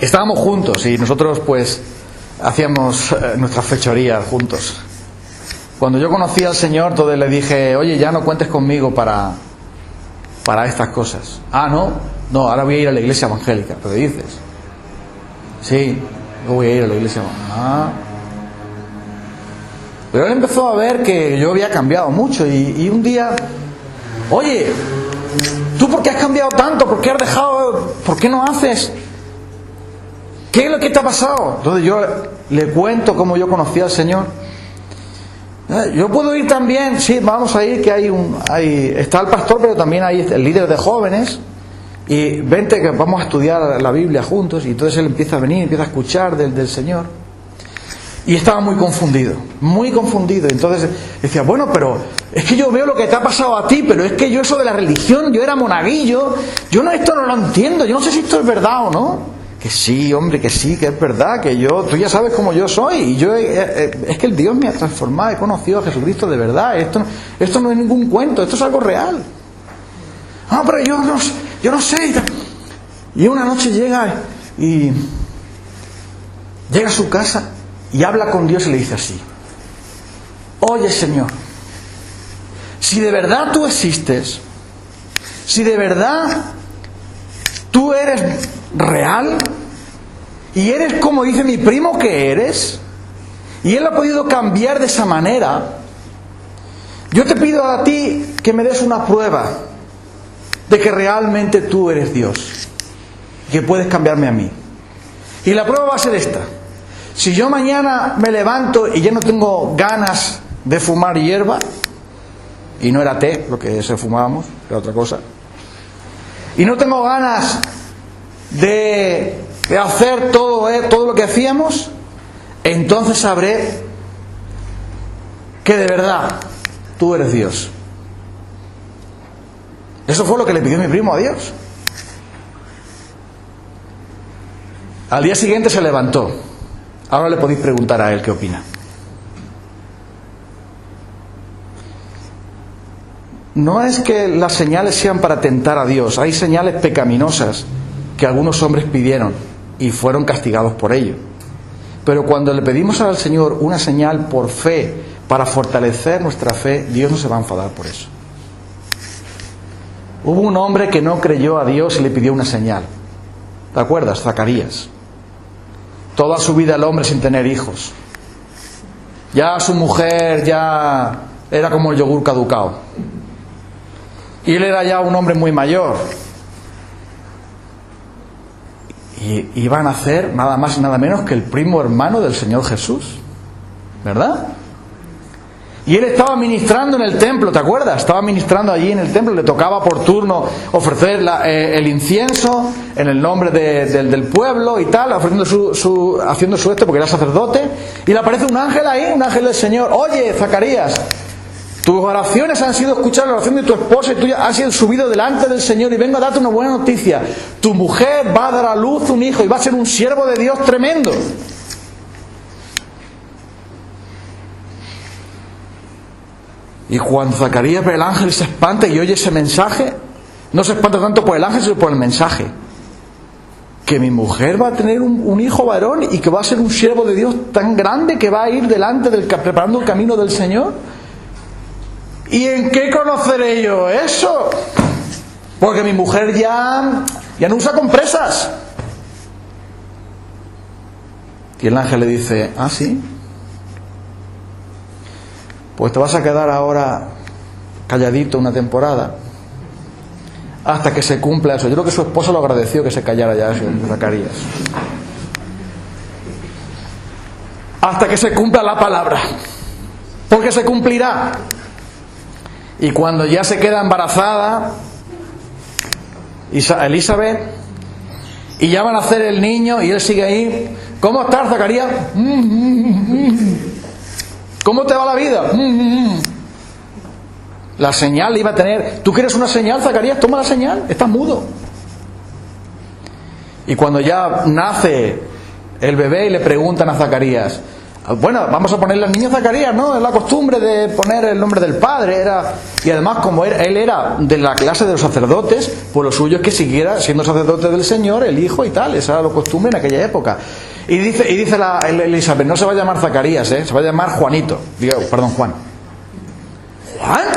Estábamos juntos y nosotros pues hacíamos nuestras fechorías juntos. Cuando yo conocí al Señor, entonces le dije, oye, ya no cuentes conmigo para estas cosas. Ah, no, ahora voy a ir a la iglesia evangélica. ¿Pero qué dices? Sí, yo voy a ir a la iglesia evangélica. Pero él empezó a ver que yo había cambiado mucho y un día, oye, ¿tú por qué has cambiado tanto? ¿Por qué has dejado? ¿Por qué no haces? ¿Qué es lo que te ha pasado? Entonces yo le cuento cómo yo conocí al Señor. Yo puedo ir también, sí, vamos a ir, que está el pastor, pero también hay el líder de jóvenes. Y vente que vamos a estudiar la Biblia juntos. Y entonces él empieza a venir, empieza a escuchar del Señor. Y estaba muy confundido. Entonces decía, bueno, pero es que yo veo lo que te ha pasado a ti, pero es que yo eso de la religión, yo era monaguillo, esto no lo entiendo, yo no sé si esto es verdad o no. Que sí, hombre, que sí, que es verdad, tú ya sabes cómo yo soy, y es que el Dios me ha transformado, he conocido a Jesucristo de verdad, esto no es ningún cuento, esto es algo real. Ah, pero yo no sé. Y una noche llega a su casa y habla con Dios y le dice así: oye, Señor, si de verdad tú existes, si de verdad tú eres real y eres como dice mi primo que eres, y él ha podido cambiar de esa manera, yo te pido a ti que me des una prueba de que realmente tú eres Dios, que puedes cambiarme a mí. Y la prueba va a ser esta: si yo mañana me levanto y ya no tengo ganas de fumar hierba, y no era té lo que se fumábamos, era otra cosa, y no tengo ganas de hacer todo lo que hacíamos, entonces sabré que de verdad tú eres Dios. Eso fue lo que le pidió mi primo a Dios. Al día siguiente se levantó. Ahora le podéis preguntar a él qué opina. No es que las señales sean para tentar a Dios. Hay señales pecaminosas que algunos hombres pidieron y fueron castigados por ello. Pero cuando le pedimos al Señor una señal por fe, para fortalecer nuestra fe, Dios no se va a enfadar por eso. Hubo un hombre que no creyó a Dios y le pidió una señal. ¿Te acuerdas? Zacarías. Toda su vida el hombre sin tener hijos. Ya su mujer ya era como el yogur caducado. Y él era ya un hombre muy mayor. Y iba a nacer nada más y nada menos que el primo hermano del Señor Jesús. ¿Verdad? Y él estaba ministrando en el templo, ¿te acuerdas? Estaba ministrando allí en el templo, le tocaba por turno ofrecer el incienso en el nombre del pueblo y tal, haciendo su porque era sacerdote. Y le aparece un ángel ahí, un ángel del Señor. Oye, Zacarías, tus oraciones han sido escuchadas, la oración de tu esposa y tuya ha sido subido delante del Señor, y vengo a darte una buena noticia. Tu mujer va a dar a luz un hijo y va a ser un siervo de Dios tremendo. Y cuando Zacarías ve el ángel se espanta y oye ese mensaje, no se espanta tanto por el ángel sino por el mensaje: que mi mujer va a tener un hijo varón y que va a ser un siervo de Dios tan grande que va a ir delante preparando el camino del Señor. ¿Y en qué conoceré yo eso? Porque mi mujer ya no usa compresas. Y el ángel le dice: ¿ah, sí? Pues te vas a quedar ahora calladito una temporada hasta que se cumpla eso. Yo creo que su esposa lo agradeció que se callara ya eso, Zacarías. Hasta que se cumpla la palabra, porque se cumplirá. Y cuando ya se queda embarazada Elizabeth, y ya van a hacer el niño, y él sigue ahí. ¿Cómo estás, Zacarías? ¿Cómo te va la vida? La señal le iba a tener. ¿Tú quieres una señal, Zacarías? Toma la señal, estás mudo. Y cuando ya nace el bebé y le preguntan a Zacarías, bueno, vamos a ponerle al niño Zacarías, ¿no? Es la costumbre de poner el nombre del padre. Y además, como él era de la clase de los sacerdotes, pues lo suyo es que siguiera siendo sacerdote del Señor, el hijo y tal. Esa era la costumbre en aquella época. Y dice Elizabeth, no se va a llamar Zacarías, se va a llamar Juanito. Juan. ¿Juan?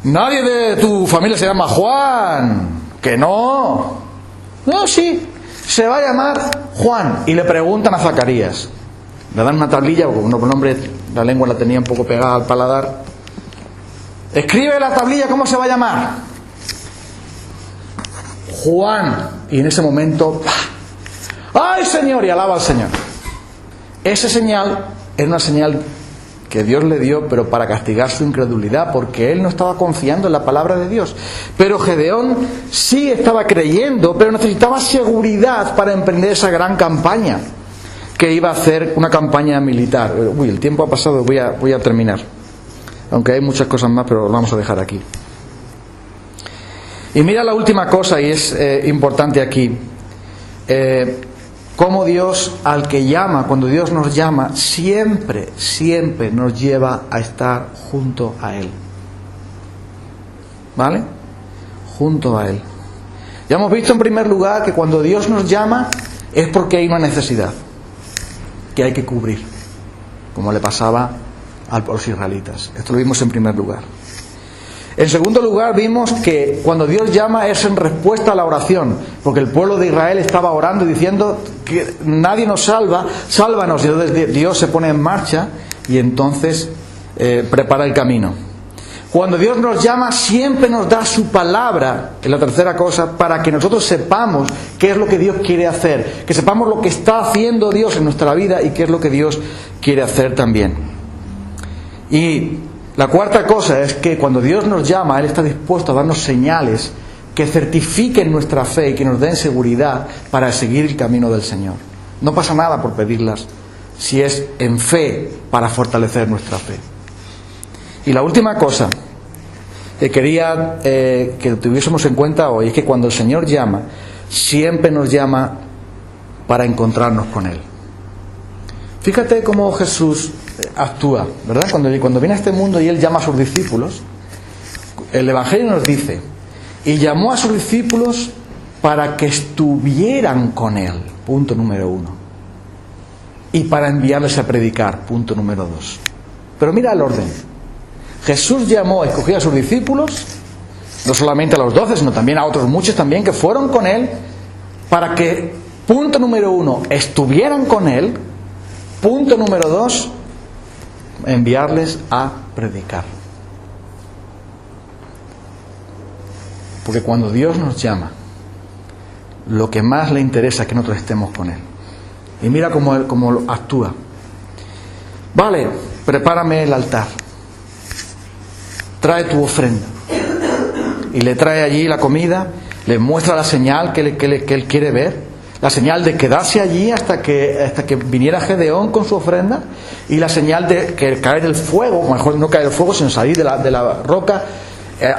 Nadie de tu familia se llama Juan. Que no. No, sí. Se va a llamar Juan. Y le preguntan a Zacarías. Le dan una tablilla, porque un hombre, la lengua la tenía un poco pegada al paladar. Escribe la tablilla, ¿cómo se va a llamar? Juan. Y en ese momento, ¡ay, Señor! Y alaba al Señor. Esa señal era una señal que Dios le dio, pero para castigar su incredulidad, porque él no estaba confiando en la palabra de Dios. Pero Gedeón sí estaba creyendo, pero necesitaba seguridad para emprender esa gran campaña, que iba a hacer una campaña militar. Uy, el tiempo ha pasado, voy a terminar. Aunque hay muchas cosas más, pero lo vamos a dejar aquí. Y mira la última cosa, y es importante aquí. Cómo Dios, al que llama, cuando Dios nos llama, siempre nos lleva a estar junto a Él. ¿Vale? Junto a Él. Ya hemos visto en primer lugar que cuando Dios nos llama es porque hay una necesidad que hay que cubrir, como le pasaba a los israelitas. Esto lo vimos en primer lugar. En segundo lugar, vimos que cuando Dios llama es en respuesta a la oración, porque el pueblo de Israel estaba orando y diciendo que nadie nos salva, sálvanos. Y entonces Dios se pone en marcha y entonces prepara el camino. Cuando Dios nos llama, siempre nos da su palabra, es la tercera cosa, para que nosotros sepamos qué es lo que Dios quiere hacer, que sepamos lo que está haciendo Dios en nuestra vida y qué es lo que Dios quiere hacer también. Y la cuarta cosa es que cuando Dios nos llama, Él está dispuesto a darnos señales que certifiquen nuestra fe y que nos den seguridad para seguir el camino del Señor. No pasa nada por pedirlas, si es en fe, para fortalecer nuestra fe. Y la última cosa que quería que tuviésemos en cuenta hoy es que cuando el Señor llama, siempre nos llama para encontrarnos con Él. Fíjate cómo Jesús actúa, ¿verdad? Cuando viene a este mundo y Él llama a sus discípulos, el Evangelio nos dice, y llamó a sus discípulos para que estuvieran con Él, punto número 1, y para enviarles a predicar, punto número 2. Pero mira el orden. Jesús llamó, escogió a sus discípulos, no solamente a los 12, sino también a otros muchos también que fueron con Él, para que, punto número 1, estuvieran con Él, punto número 2, enviarles a predicar. Porque cuando Dios nos llama, lo que más le interesa es que nosotros estemos con Él. Y mira cómo actúa. Vale, prepárame el altar. Trae tu ofrenda. Y le trae allí la comida, le muestra la señal que él quiere ver, la señal de quedarse allí hasta que viniera Gedeón con su ofrenda, y la señal de que caer el fuego, mejor no caer el fuego, sino salir de la roca.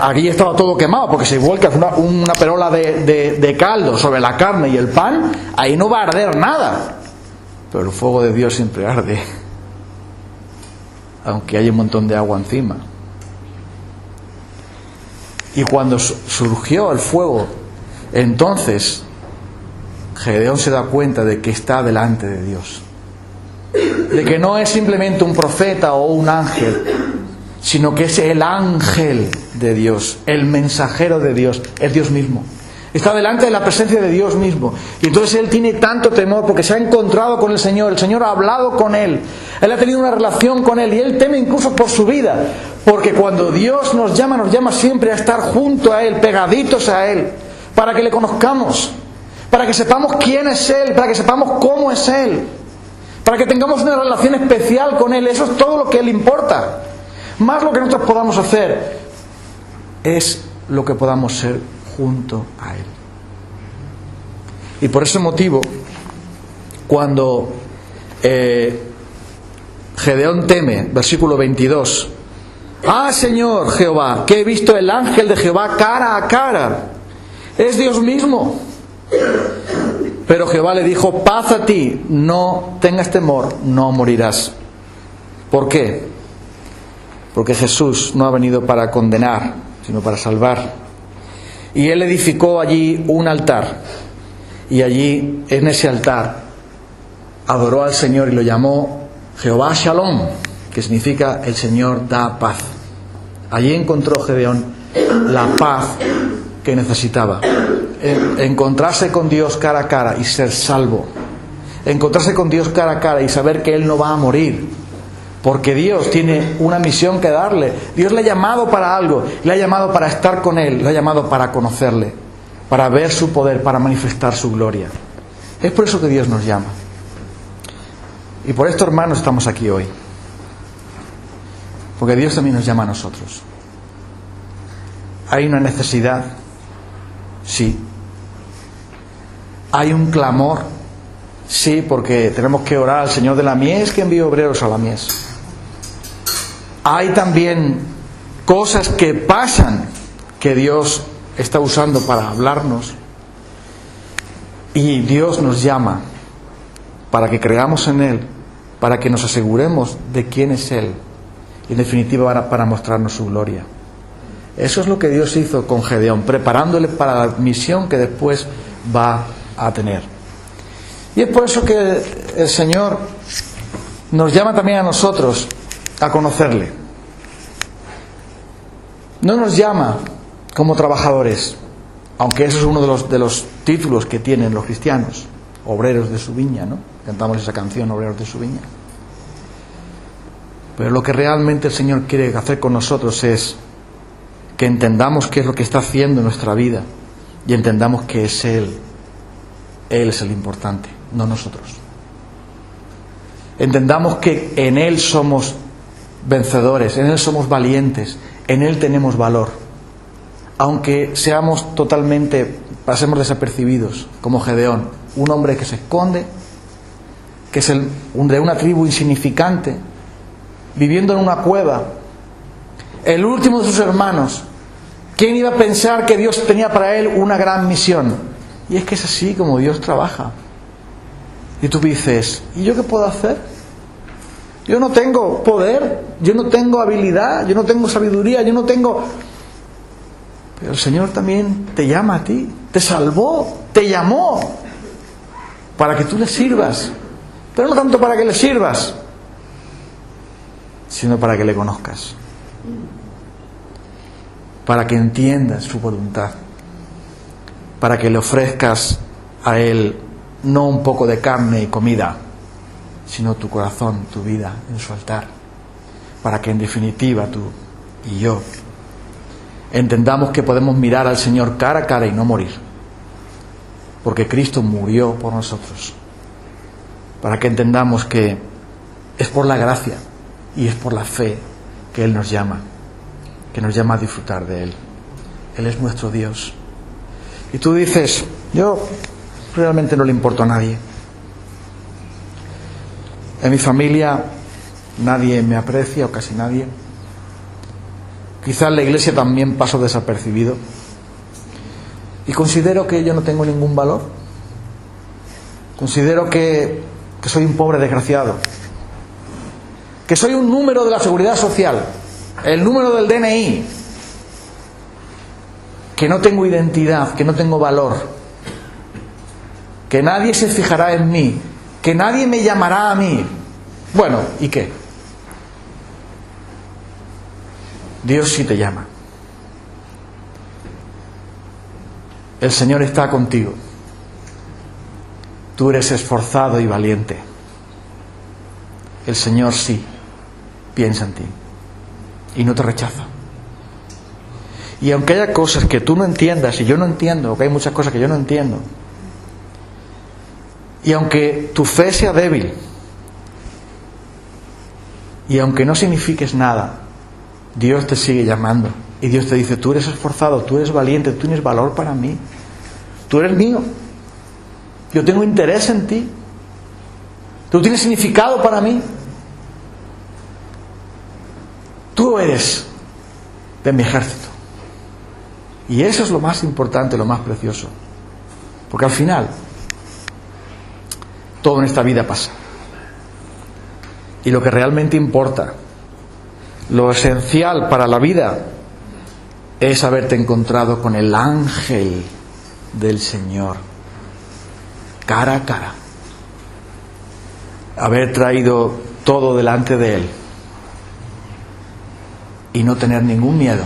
Allí estaba todo quemado, porque si vuelcas una perola de caldo sobre la carne y el pan, ahí no va a arder nada. Pero el fuego de Dios siempre arde, aunque haya un montón de agua encima. Y cuando surgió el fuego, entonces Gedeón se da cuenta de que está delante de Dios, de que no es simplemente un profeta o un ángel, sino que es el ángel de Dios, el mensajero de Dios, es Dios mismo. Está delante de la presencia de Dios mismo. Y entonces él tiene tanto temor porque se ha encontrado con el Señor ha hablado con él ha tenido una relación con Él, y él teme incluso por su vida, porque cuando Dios nos llama siempre a estar junto a Él, pegaditos a Él, para que le conozcamos, para que sepamos quién es Él, para que sepamos cómo es Él, para que tengamos una relación especial con Él. Eso es todo lo que Él importa, más lo que nosotros podamos hacer. es lo que podamos ser junto a Él. Y por ese motivo, cuando Gedeón teme, versículo 22, ¡ah, Señor Jehová, que he visto el ángel de Jehová cara a cara! Es Dios mismo. Pero Jehová le dijo, paz a ti, no tengas temor, no morirás. ¿Por qué? Porque Jesús no ha venido para condenar, sino para salvar. Y Él edificó allí un altar. Y allí, en ese altar, adoró al Señor y lo llamó Jehová Shalom, que significa el Señor da paz. Allí encontró Gedeón la paz que necesitaba. Encontrarse con Dios cara a cara y ser salvo. Encontrarse con Dios cara a cara y saber que Él no va a morir. Porque Dios tiene una misión que darle. Dios le ha llamado para algo. Le ha llamado para estar con Él. Le ha llamado para conocerle. Para ver su poder, para manifestar su gloria. Es por eso que Dios nos llama. Y por esto, hermanos, estamos aquí hoy. Porque Dios también nos llama a nosotros. ¿Hay una necesidad? Sí. ¿Hay un clamor? Sí, porque tenemos que orar al Señor de la mies que envíe obreros a la mies. Hay también cosas que pasan que Dios está usando para hablarnos. Y Dios nos llama para que creamos en Él, para que nos aseguremos de quién es Él. Y en definitiva para mostrarnos su gloria. Eso es lo que Dios hizo con Gedeón, preparándole para la misión que después va a tener. Y es por eso que el Señor nos llama también a nosotros a conocerle. No nos llama como trabajadores, aunque eso es uno de los títulos que tienen los cristianos, obreros de su viña, ¿no? Cantamos esa canción, obreros de su viña. Pero lo que realmente el Señor quiere hacer con nosotros es que entendamos qué es lo que está haciendo en nuestra vida y entendamos que es Él. Él es el importante, no nosotros. Entendamos que en Él somos vencedores, en Él somos valientes, en Él tenemos valor. Aunque seamos pasemos desapercibidos, como Gedeón, un hombre que se esconde, que es de una tribu insignificante, viviendo en una cueva, el último de sus hermanos. ¿Quién iba a pensar que Dios tenía para él una gran misión? Y es que es así como Dios trabaja. Y tú dices, ¿y yo qué puedo hacer? Yo no tengo poder, yo no tengo habilidad, yo no tengo sabiduría, yo no tengo... Pero el Señor también te llama a ti, te salvó, te llamó para que tú le sirvas. Pero no tanto para que le sirvas, sino para que le conozcas. Para que entiendas su voluntad. Para que le ofrezcas a Él no un poco de carne y comida, sino tu corazón, tu vida en su altar. Para que en definitiva tú y yo entendamos que podemos mirar al Señor cara a cara y no morir. Porque Cristo murió por nosotros. Para que entendamos que es por la gracia y es por la fe que Él nos llama. Que nos llama a disfrutar de Él. Él es nuestro Dios. Y tú dices, yo realmente no le importo a nadie. En mi familia nadie me aprecia, o casi nadie. Quizás en la iglesia también paso desapercibido. Y considero que yo no tengo ningún valor. Considero que soy un pobre desgraciado. Que soy un número de la seguridad social. El número del DNI. Que no tengo identidad, que no tengo valor. Que nadie se fijará en mí. Que nadie me llamará a mí. Bueno, ¿y qué? Dios sí te llama. El Señor está contigo. Tú eres esforzado y valiente. El Señor sí piensa en ti y no te rechaza. Y aunque haya cosas que tú no entiendas y yo no entiendo, que hay muchas cosas que yo no entiendo, y aunque tu fe sea débil, y aunque no signifiques nada, Dios te sigue llamando Y Dios te dice, tú eres esforzado, tú eres valiente, tú tienes valor para mí. Tú eres mío. Yo tengo interés en ti. Tú tienes significado para mí. Tú eres de mi ejército. Y eso es lo más importante, lo más precioso. Porque al final, todo en esta vida pasa. Y lo que realmente importa, lo esencial para la vida, es haberte encontrado con el ángel del Señor, cara a cara. Haber traído todo delante de Él y no tener ningún miedo,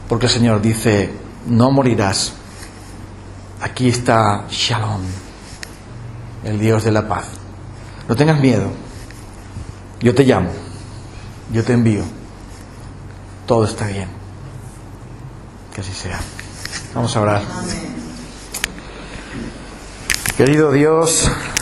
porque el Señor dice, no morirás. Aquí está Shalom, el Dios de la paz. No tengas miedo. Yo te llamo, yo te envío. Todo está bien. Que así sea. Vamos a orar. Querido Dios,